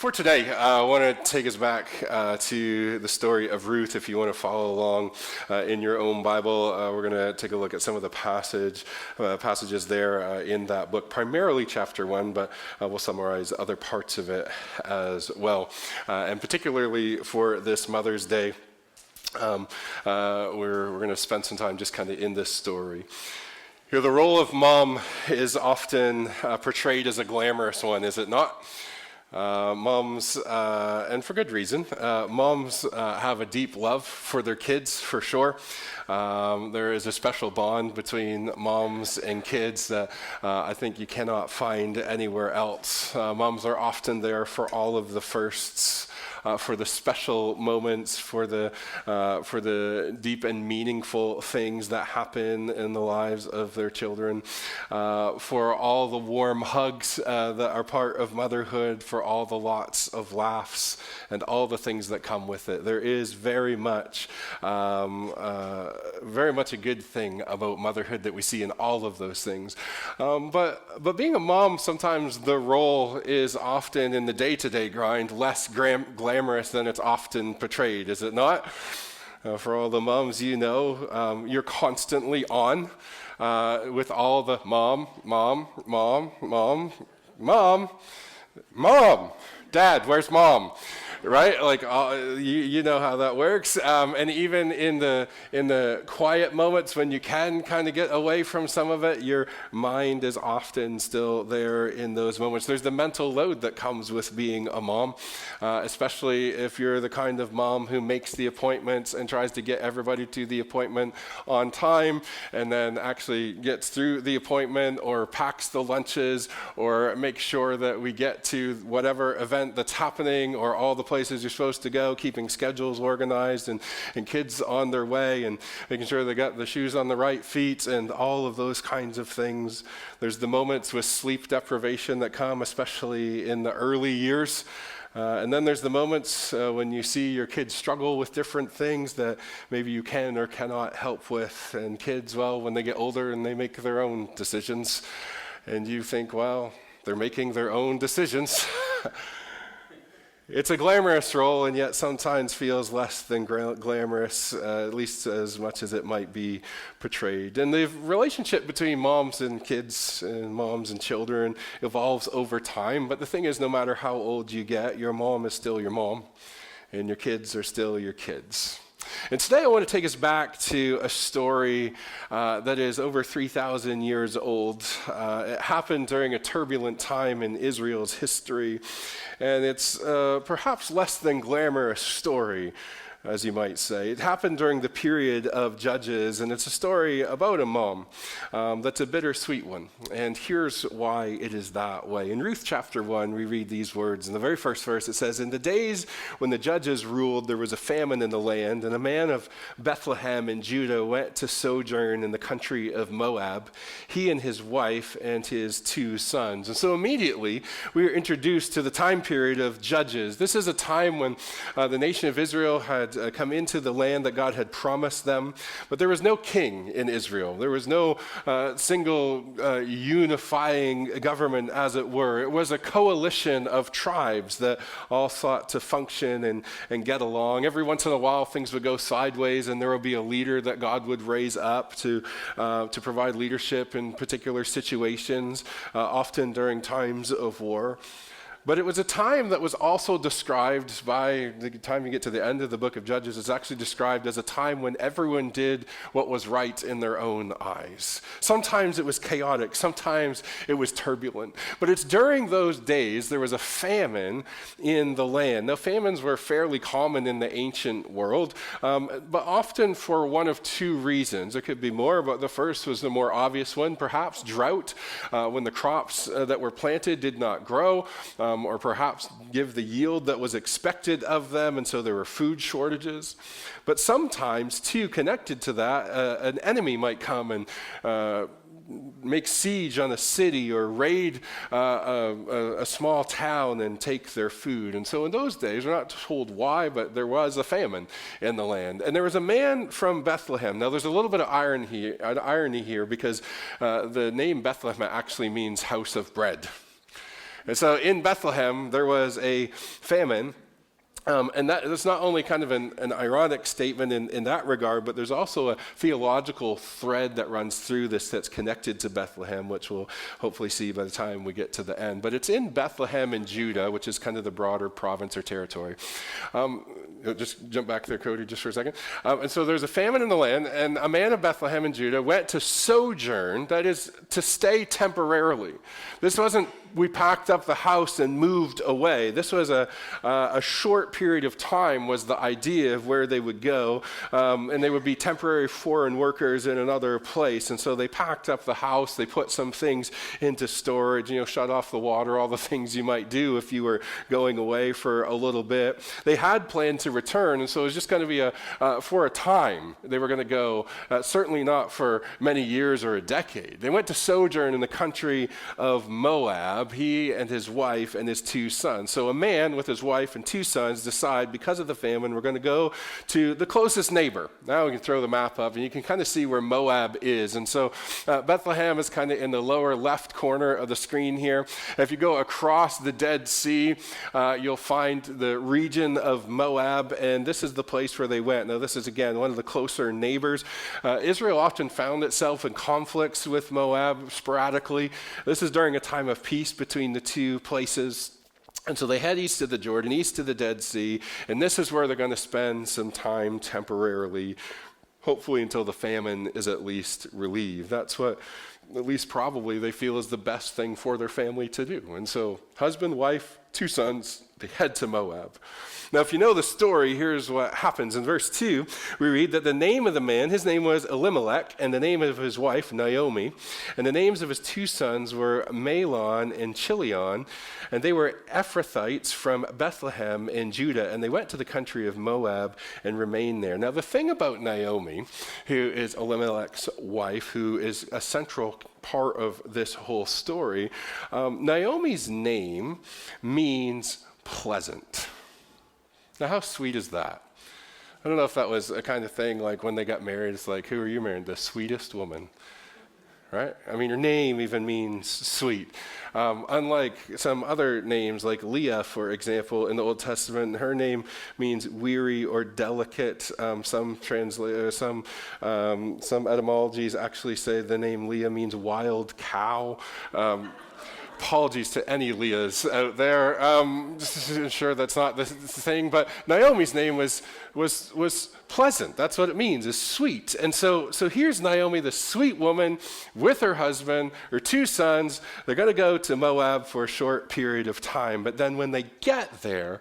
For today, I want to take us back to the story of Ruth. If you want to follow along in your own Bible, we're going to take a look at some of the passages there in that book, primarily chapter 1, but we'll summarize other parts of it as well. And particularly for this Mother's Day, we're going to spend some time just kind of in this story. You know, the role of mom is often portrayed as a glamorous one, is it not? Moms, and for good reason, moms have a deep love for their kids, for sure. There is a special bond between moms and kids that I think you cannot find anywhere else. Moms are often there for all of the firsts, for the special moments, for the deep and meaningful things that happen in the lives of their children, for all the warm hugs that are part of motherhood, for all the lots of laughs and all the things that come with it. There is very much a good thing about motherhood that we see in all of those things. But being a mom, sometimes the role is often in the day-to-day grind less glamorous than it's often portrayed, is it not? For all the moms you know, you're constantly on with all the mom, dad, where's mom? Right? Like, you know how that works. And even in the quiet moments when you can kind of get away from some of it, your mind is often still there in those moments. There's the mental load that comes with being a mom, especially if you're the kind of mom who makes the appointments and tries to get everybody to the appointment on time, and then actually gets through the appointment or packs the lunches or makes sure that we get to whatever event that's happening or all the places you're supposed to go, keeping schedules organized and kids on their way and making sure they got the shoes on the right feet and all of those kinds of things. There's the moments with sleep deprivation that come, especially in the early years. And then there's the moments when you see your kids struggle with different things that maybe you can or cannot help with. And kids, well, when they get older and they make their own decisions, and you think, well, they're making their own decisions. It's a glamorous role, and yet sometimes feels less than glamorous, at least as much as it might be portrayed. And the relationship between moms and kids and moms and children evolves over time. But the thing is, no matter how old you get, your mom is still your mom, and your kids are still your kids. And today I want to take us back to a story that is over 3,000 years old. It happened during a turbulent time in Israel's history, and it's perhaps less than glamorous story, as you might say. It happened during the period of Judges, and it's a story about a mom that's a bittersweet one. And here's why it is that way. In Ruth chapter 1, we read these words. In the very first verse, it says, "In the days when the judges ruled, there was a famine in the land, and a man of Bethlehem in Judah went to sojourn in the country of Moab, he and his wife and his 2 sons." And so immediately, we are introduced to the time period of Judges. This is a time when the nation of Israel had come into the land that God had promised them, but there was no king in Israel. There was no single unifying government, as it were. It was a coalition of tribes that all sought to function and get along. Every once in a while, things would go sideways, and there would be a leader that God would raise up to provide leadership in particular situations, often during times of war. But it was a time that was also described, by the time you get to the end of the book of Judges, it's actually described as a time when everyone did what was right in their own eyes. Sometimes it was chaotic, sometimes it was turbulent. But it's during those days there was a famine in the land. Now, famines were fairly common in the ancient world, but often for one of 2 reasons. There could be more, but the first was the more obvious one, perhaps drought, when the crops that were planted did not grow, or perhaps give the yield that was expected of them, and so there were food shortages. But sometimes, too, connected to that, an enemy might come and make siege on a city or raid a small town and take their food. And so in those days, we're not told why, but there was a famine in the land. And there was a man from Bethlehem. Now, there's a little bit of irony here because the name Bethlehem actually means house of bread. And so in Bethlehem, there was a famine. And that's not only kind of an ironic statement in that regard, but there's also a theological thread that runs through this that's connected to Bethlehem, which we'll hopefully see by the time we get to the end. But it's in Bethlehem in Judah, which is kind of the broader province or territory. Just jump back there, Cody, just for a second. And so there's a famine in the land, and a man of Bethlehem in Judah went to sojourn, that is, to stay temporarily. This wasn't, we packed up the house and moved away. This was a short period of time was the idea of where they would go, and they would be temporary foreign workers in another place. And so they packed up the house, they put some things into storage, shut off the water, all the things you might do if you were going away for a little bit. They had planned to return, and so it was just going to be for a time. They were going to go, certainly not for many years or a decade. They went to sojourn in the country of Moab, he and his wife and his 2 sons. So a man with his wife and 2 sons decide, because of the famine, we're going to go to the closest neighbor. Now we can throw the map up, and you can kind of see where Moab is. And so Bethlehem is kind of in the lower left corner of the screen here. If you go across the Dead Sea, you'll find the region of Moab, and this is the place where they went. Now, this is, again, one of the closer neighbors. Israel often found itself in conflicts with Moab sporadically. This is during a time of peace between the 2 places. And so they head east of the Jordan, east of the Dead Sea, and this is where they're going to spend some time temporarily, hopefully until the famine is at least relieved. That's what, at least probably, they feel is the best thing for their family to do. And so husband, wife, 2 sons, they head to Moab. Now, if you know the story, here's what happens. In verse 2, we read that the name of the man, his name was Elimelech, and the name of his wife, Naomi, and the names of his 2 sons were Mahlon and Chilion, and they were Ephrathites from Bethlehem in Judah, and they went to the country of Moab and remained there. Now, the thing about Naomi, who is Elimelech's wife, who is a central part of this whole story, Naomi's name means pleasant. Now, how sweet is that? I don't know if that was a kind of thing like when they got married, it's like, who are you marrying? The sweetest woman, right? I mean, your name even means sweet. Unlike some other names like Leah, for example, in the Old Testament, her name means weary or delicate. Some etymologies actually say the name Leah means wild cow. Apologies to any Leahs out there. Just sure that's not the thing, but Naomi's name was pleasant. That's what it means, is sweet. And so here's Naomi, the sweet woman, with her husband, her 2 sons. They're going to go to Moab for a short period of time, but then when they get there,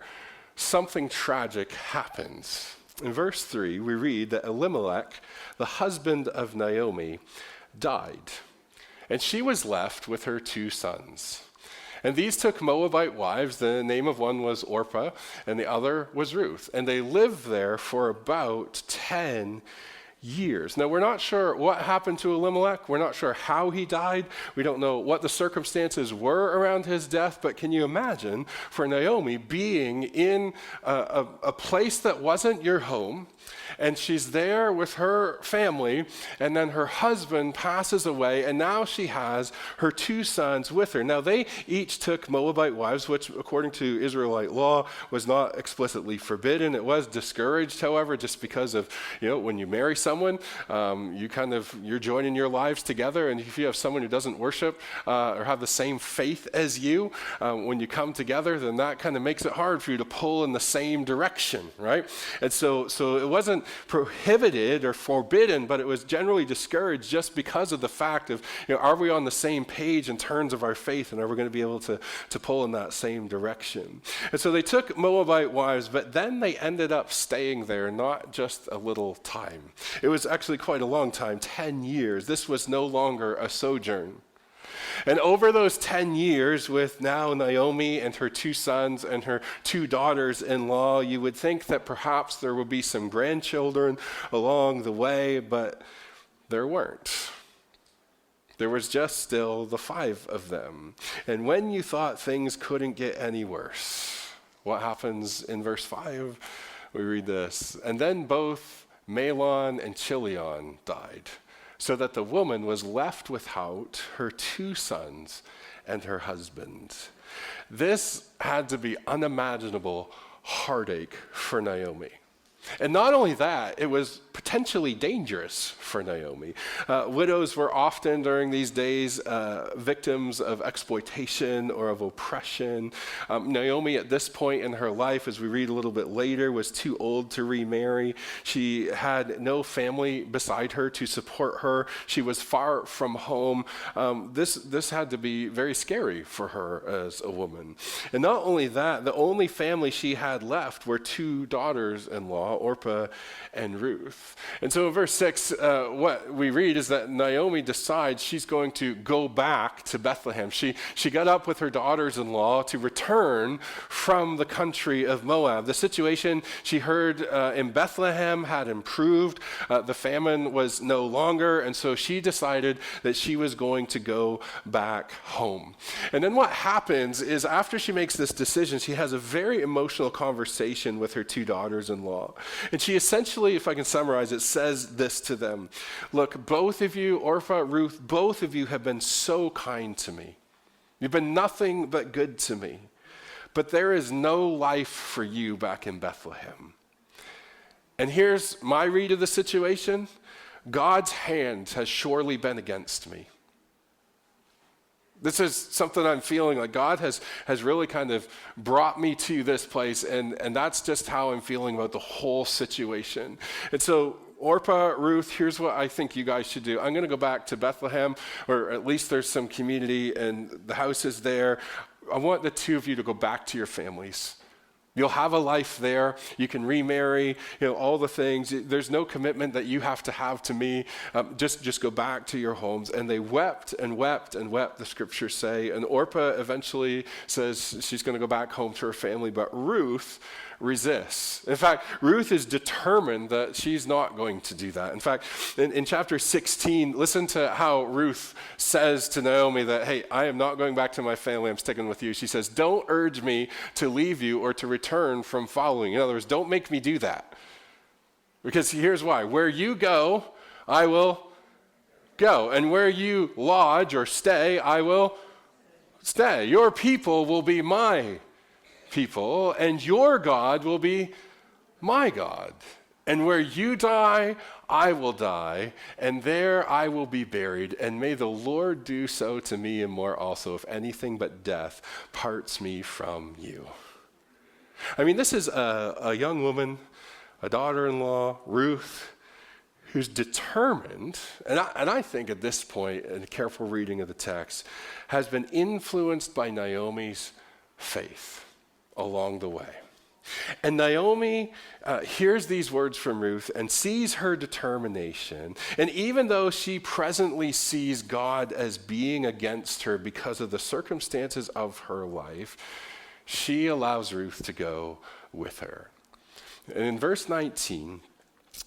something tragic happens. In verse 3, we read that Elimelech, the husband of Naomi, died. And she was left with her 2 sons. And these took Moabite wives. The name of one was Orpah, and the other was Ruth. And they lived there for about 10 years. Now, we're not sure what happened to Elimelech. We're not sure how he died. We don't know what the circumstances were around his death. But can you imagine for Naomi being in a place that wasn't your home, and she's there with her family, and then her husband passes away, and now she has her 2 sons with her. Now, they each took Moabite wives, which, according to Israelite law, was not explicitly forbidden. It was discouraged, however, just because of, when you marry someone, you're joining your lives together, and if you have someone who doesn't worship or have the same faith as you, when you come together, then that kind of makes it hard for you to pull in the same direction, right? And so it wasn't prohibited or forbidden, but it was generally discouraged just because of the fact of, are we on the same page in terms of our faith, and are we going to be able to pull in that same direction? And so they took Moabite wives, but then they ended up staying there not just a little time. It was actually quite a long time, 10 years. This was no longer a sojourn. And over those 10 years, with now Naomi and her 2 sons and her 2 daughters-in-law, you would think that perhaps there would be some grandchildren along the way, but there weren't. There was just still the 5 of them. And when you thought things couldn't get any worse, what happens in verse 5? We read this, and then both Mahlon and Chilion died. so that the woman was left without her 2 sons and her husband. This had to be unimaginable heartache for Naomi. And not only that, it was potentially dangerous for Naomi. Widows were often during these days victims of exploitation or of oppression. Naomi at this point in her life, as we read a little bit later, was too old to remarry. She had no family beside her to support her. She was far from home. This had to be very scary for her as a woman. And not only that, the only family she had left were 2 daughters-in-law, Orpah and Ruth. And so in verse 6, what we read is that Naomi decides she's going to go back to Bethlehem. She got up with her daughters-in-law to return from the country of Moab. The situation she heard in Bethlehem had improved. The famine was no longer, and so she decided that she was going to go back home. And then what happens is after she makes this decision, she has a very emotional conversation with her 2 daughters-in-law. And she essentially, if I can summarize it, says this to them. Look, both of you, Orpah, Ruth, both of you have been so kind to me. You've been nothing but good to me. But there is no life for you back in Bethlehem. And here's my read of the situation. God's hand has surely been against me. This is something I'm feeling like God has really kind of brought me to this place, and that's just how I'm feeling about the whole situation. And so, Orpah, Ruth, here's what I think you guys should do. I'm going to go back to Bethlehem, or at least there's some community, and the house is there. I want the 2 of you to go back to your families. You'll have a life there. You can remarry, all the things. There's no commitment that you have to me. Just go back to your homes. And they wept and wept and wept, the scriptures say. And Orpah eventually says she's going to go back home to her family, but Ruth resists. In fact, Ruth is determined that she's not going to do that. In fact, in chapter 16, listen to how Ruth says to Naomi that, hey, I am not going back to my family, I'm sticking with you. She says, don't urge me to leave you or to return from following. In other words, don't make me do that. Because here's why. Where you go, I will go. And where you lodge or stay, I will stay. Your people will be my people, and your God will be my God. And where you die, I will die, and there I will be buried. And may the Lord do so to me and more also, if anything but death parts me from you. I mean, this is a young woman, a daughter-in-law, Ruth, who's determined, and I think at this point, in a careful reading of the text, has been influenced by Naomi's faith along the way. And Naomi hears these words from Ruth and sees her determination. And even though she presently sees God as being against her because of the circumstances of her life, she allows Ruth to go with her. And in verse 19,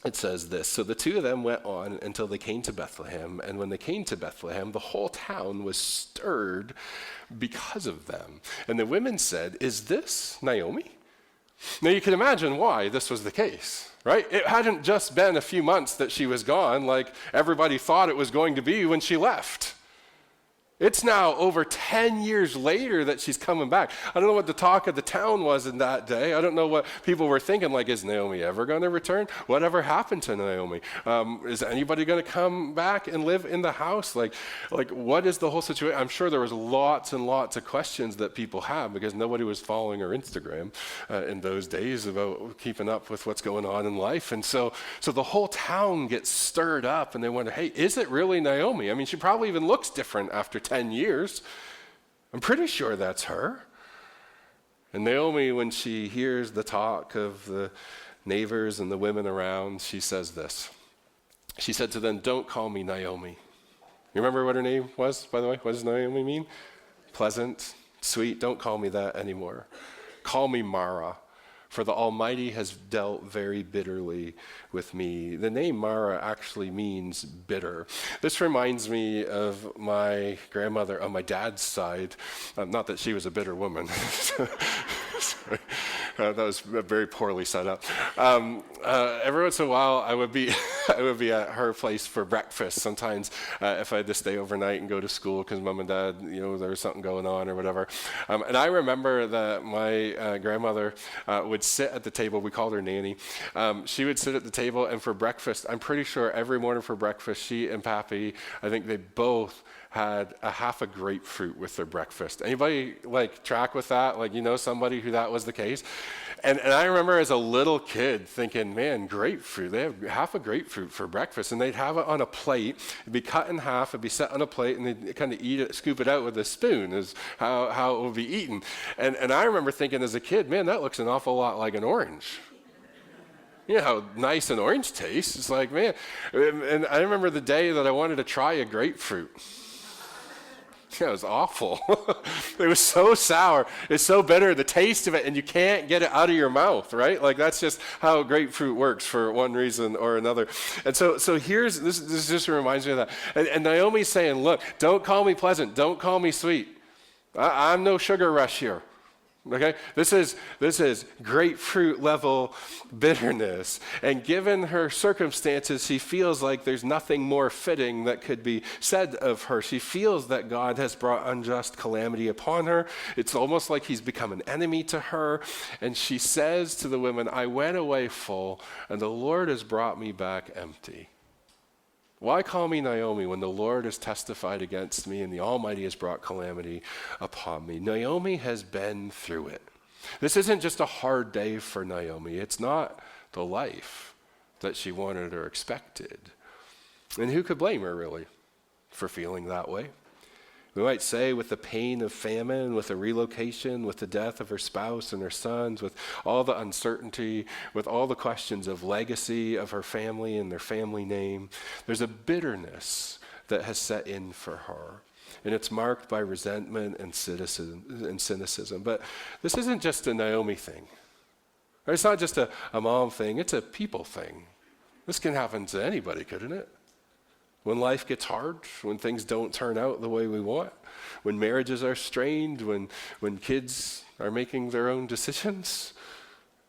it says this, so the 2 of them went on until they came to Bethlehem, and when they came to Bethlehem, the whole town was stirred because of them. And the women said, is this Naomi? Now you can imagine why this was the case, right? It hadn't just been a few months that she was gone like everybody thought it was going to be when she left. It's now over 10 years later that she's coming back. I don't know what the talk of the town was in that day. I don't know what people were thinking, like, is Naomi ever going to return? Whatever happened to Naomi? Is anybody going to come back and live in the house? Like, what is the whole situation? I'm sure there was lots and lots of questions that people have because nobody was following her Instagram in those days about keeping up with what's going on in life. And so the whole town gets stirred up and they wonder, hey, is it really Naomi? I mean, she probably even looks different after 10 years. I'm pretty sure that's her. And Naomi, when she hears the talk of the neighbors and the women around, she says this. She said to them, don't call me Naomi. You remember what her name was, by the way? What does Naomi mean? Pleasant, sweet. Don't call me that anymore. Call me Mara. For the Almighty has dealt very bitterly with me. The name Mara actually means bitter. This reminds me of my grandmother on my dad's side. Not that she was a bitter woman. Sorry. That was very poorly set up. Every once in a while, I would be I would be at her place for breakfast sometimes if I had to stay overnight and go to school because mom and dad, there was something going on or whatever. And I remember that my grandmother would sit at the table. We called her Nanny. She would sit at the table, and for breakfast, I'm pretty sure every morning for breakfast, she and Pappy, I think they both had a half a grapefruit with their breakfast. Anybody track with that? Somebody who that was the case? And I remember as a little kid thinking, man, grapefruit, they have half a grapefruit for breakfast, and they'd have it on a plate. It'd be cut in half, it'd be set on a plate, and they'd kind of eat it, scoop it out with a spoon is how it would be eaten. And I remember thinking as a kid, man, that looks an awful lot like an orange. You know how nice an orange tastes. It's like, man. And I remember the day that I wanted to try a grapefruit. It was awful. It was so sour. It's so bitter, the taste of it, and you can't get it out of your mouth, right? That's just how grapefruit works for one reason or another. And so here's, this just reminds me of that. And Naomi's saying, look, don't call me pleasant. Don't call me sweet. I'm no sugar rush here. Okay, this is grapefruit level bitterness. And given her circumstances, she feels like there's nothing more fitting that could be said of her. She feels that God has brought unjust calamity upon her. It's almost like he's become an enemy to her. And she says to the women, I went away full, and the Lord has brought me back empty. Why call me Naomi when the Lord has testified against me and the Almighty has brought calamity upon me? Naomi has been through it. This isn't just a hard day for Naomi. It's not the life that she wanted or expected. And who could blame her, really, for feeling that way? We might say with the pain of famine, with the relocation, with the death of her spouse and her sons, with all the uncertainty, with all the questions of legacy of her family and their family name, there's a bitterness that has set in for her. And it's marked by resentment and cynicism. But this isn't just a Naomi thing. It's not just a mom thing, it's a people thing. This can happen to anybody, couldn't it? When life gets hard, when things don't turn out the way we want, when marriages are strained, when kids are making their own decisions,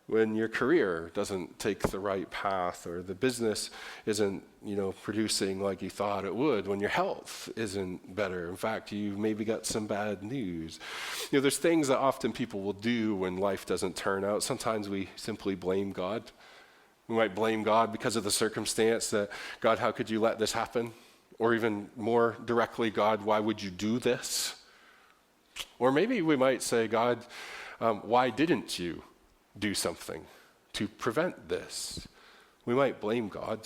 when your career doesn't take the right path or the business isn't, producing like you thought it would, when your health isn't better. In fact, you maybe got some bad news. There's things that often people will do when life doesn't turn out. Sometimes we simply blame God. We might blame God because of the circumstance that, God, how could you let this happen? Or even more directly, God, why would you do this? Or maybe we might say, God, why didn't you do something to prevent this? We might blame God.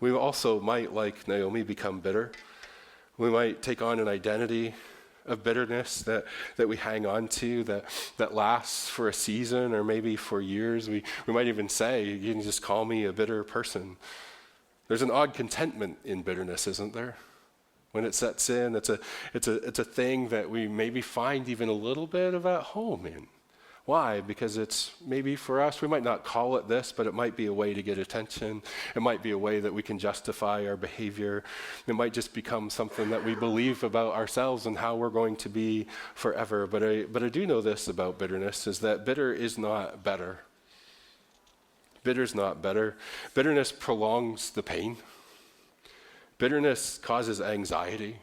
We also might, like Naomi, become bitter. We might take on an identity of bitterness that we hang on to, that lasts for a season or maybe for years. We might even say, you can just call me a bitter person. There's an odd contentment in bitterness, isn't there? When it sets in, it's a thing that we maybe find even a little bit of at home in. Why? Because it's maybe for us, we might not call it this, but it might be a way to get attention. It might be a way that we can justify our behavior. It might just become something that we believe about ourselves and how we're going to be forever. But I do know this about bitterness, is that bitter is not better. Bitter's not better. Bitterness prolongs the pain. Bitterness causes anxiety.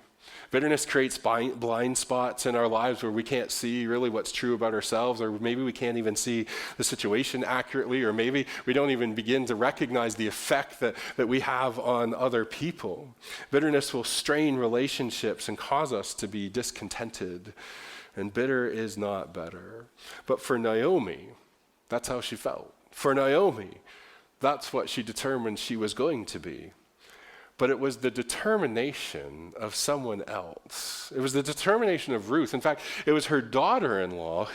Bitterness creates blind spots in our lives where we can't see really what's true about ourselves, or maybe we can't even see the situation accurately, or maybe we don't even begin to recognize the effect that we have on other people. Bitterness will strain relationships and cause us to be discontented, and bitter is not better. But for Naomi, that's how she felt. For Naomi, that's what she determined she was going to be. But it was the determination of someone else. It was the determination of Ruth. In fact, it was her daughter-in-law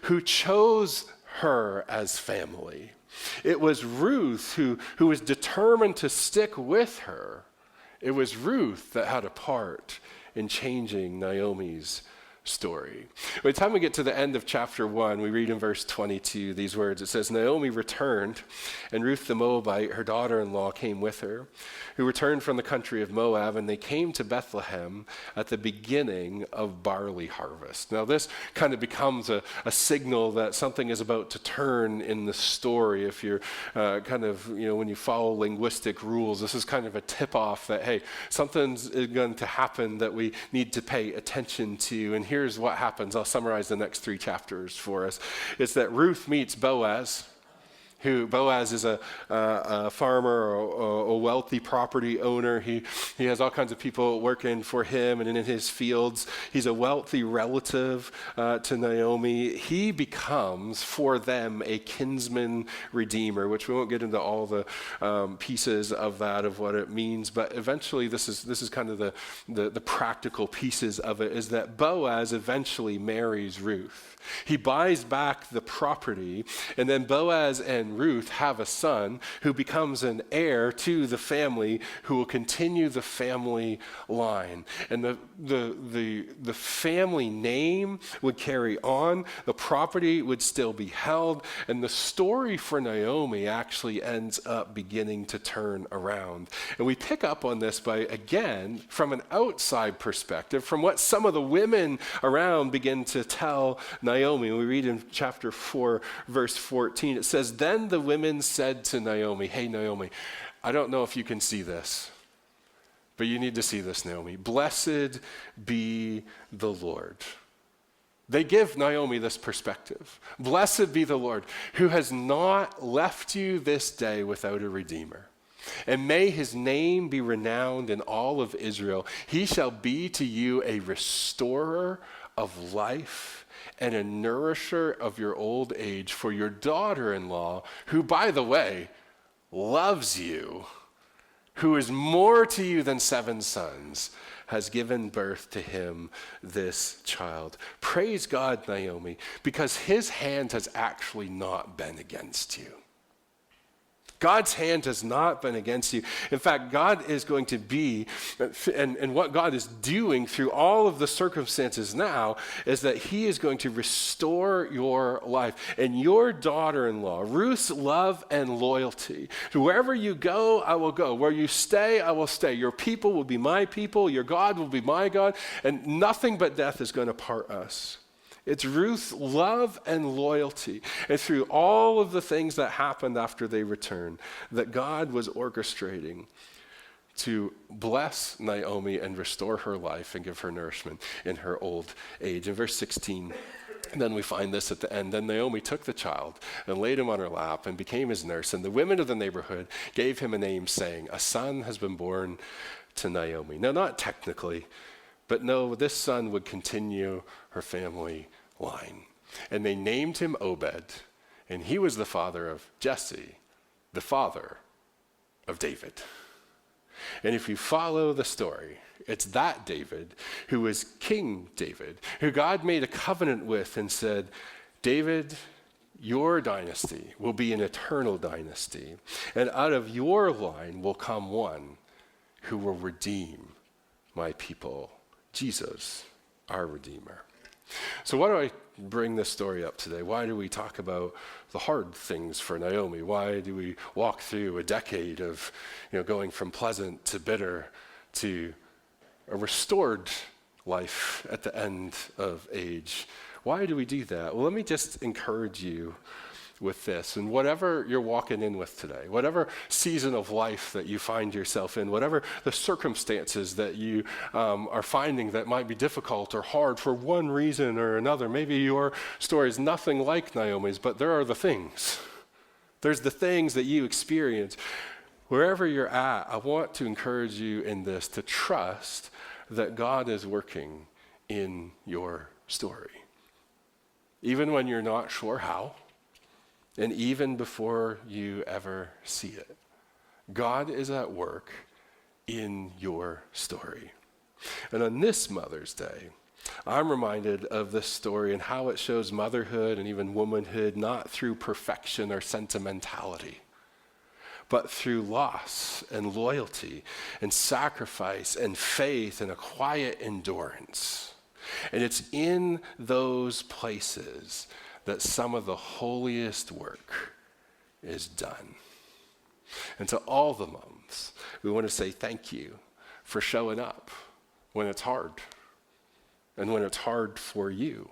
who chose her as family. It was Ruth who was determined to stick with her. It was Ruth that had a part in changing Naomi's story. By the time we get to the end of chapter 1, we read in verse 22 these words. It says, Naomi returned, and Ruth the Moabite, her daughter-in-law, came with her, who returned from the country of Moab, and they came to Bethlehem at the beginning of barley harvest. Now this kind of becomes a signal that something is about to turn in the story. If you're when you follow linguistic rules, this is kind of a tip-off that, hey, something's going to happen that we need to pay attention to. And here's what happens. I'll summarize the next 3 chapters for us. It's that Ruth meets Boaz, who Boaz is a farmer, a wealthy property owner. He has all kinds of people working for him and in his fields. He's a wealthy relative to Naomi. He becomes for them a kinsman redeemer, which we won't get into all the pieces of that, of what it means. But eventually, this is kind of the practical pieces of it, is that Boaz eventually marries Ruth. He buys back the property, and then Boaz and Ruth have a son who becomes an heir to the family, who will continue the family line. And the family name would carry on, the property would still be held, and the story for Naomi actually ends up beginning to turn around. And we pick up on this by, again, from an outside perspective, from what some of the women around begin to tell Naomi. We read in chapter 4, verse 14, it says, Then the women said to Naomi, Hey, Naomi, I don't know if you can see this, but you need to see this, Naomi. Blessed be the Lord. They give Naomi this perspective. Blessed be the Lord, who has not left you this day without a redeemer. And may his name be renowned in all of Israel. He shall be to you a restorer of life and a nourisher of your old age, for your daughter-in-law, who, by the way, loves you, who is more to you than 7 sons, has given birth to him this child. Praise God, Naomi, because his hand has actually not been against you. God's hand has not been against you. In fact, God is going to be, and what God is doing through all of the circumstances now, is that he is going to restore your life. And your daughter-in-law, Ruth's love and loyalty. Wherever you go, I will go. Where you stay, I will stay. Your people will be my people. Your God will be my God. And nothing but death is going to part us. It's Ruth's love and loyalty. And through all of the things that happened after they returned, that God was orchestrating to bless Naomi and restore her life and give her nourishment in her old age. In verse 16, then we find this at the end. Then Naomi took the child and laid him on her lap and became his nurse. And the women of the neighborhood gave him a name, saying, A son has been born to Naomi. Now, not technically, but no, this son would continue her family line. And they named him Obed, and he was the father of Jesse, the father of David. And if you follow the story, it's that David who was King David, who God made a covenant with and said, David, your dynasty will be an eternal dynasty, and out of your line will come one who will redeem my people, Jesus, our Redeemer. So why do I bring this story up today? Why do we talk about the hard things for Naomi? Why do we walk through a decade of going from pleasant to bitter to a restored life at the end of age? Why do we do that? Well, let me just encourage you with this. And whatever you're walking in with today, whatever season of life that you find yourself in, whatever the circumstances that you are finding that might be difficult or hard for one reason or another, maybe your story is nothing like Naomi's, but there are the things. There's the things that you experience. Wherever you're at, I want to encourage you in this, to trust that God is working in your story. Even when you're not sure how, and even before you ever see it, God is at work in your story. And on this Mother's Day, I'm reminded of this story and how it shows motherhood and even womanhood not through perfection or sentimentality, but through loss and loyalty and sacrifice and faith and a quiet endurance. And it's in those places that some of the holiest work is done. And to all the moms, we want to say thank you for showing up when it's hard, and when it's hard for you,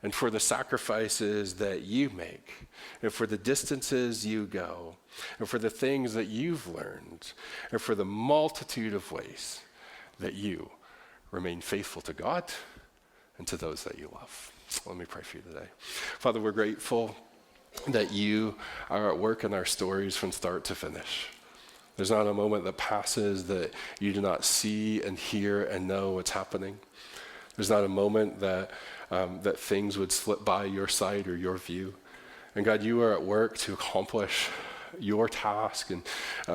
and for the sacrifices that you make, and for the distances you go, and for the things that you've learned, and for the multitude of ways that you remain faithful to God and to those that you love. Let me pray for you today. Father, we're grateful that you are at work in our stories from start to finish. There's not a moment that passes that you do not see and hear and know what's happening. There's not a moment that that things would slip by your sight or your view. And God, you are at work to accomplish your task and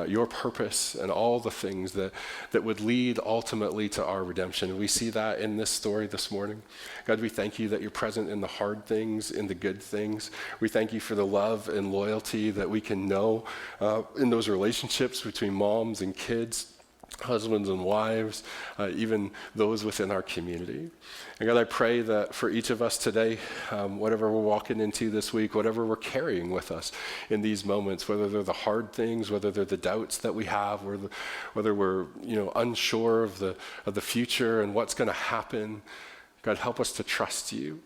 your purpose and all the things that would lead ultimately to our redemption. We see that in this story this morning. God, we thank you that you're present in the hard things, in the good things. We thank you for the love and loyalty that we can know in those relationships between moms and kids, husbands and wives, even those within our community. And God, I pray that for each of us today, whatever we're walking into this week, whatever we're carrying with us in these moments, whether they're the hard things, whether they're the doubts that we have, whether we're unsure of the future and what's going to happen, God, help us to trust you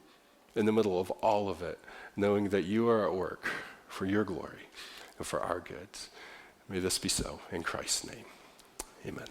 in the middle of all of it, knowing that you are at work for your glory and for our good. May this be so in Christ's name. Amen.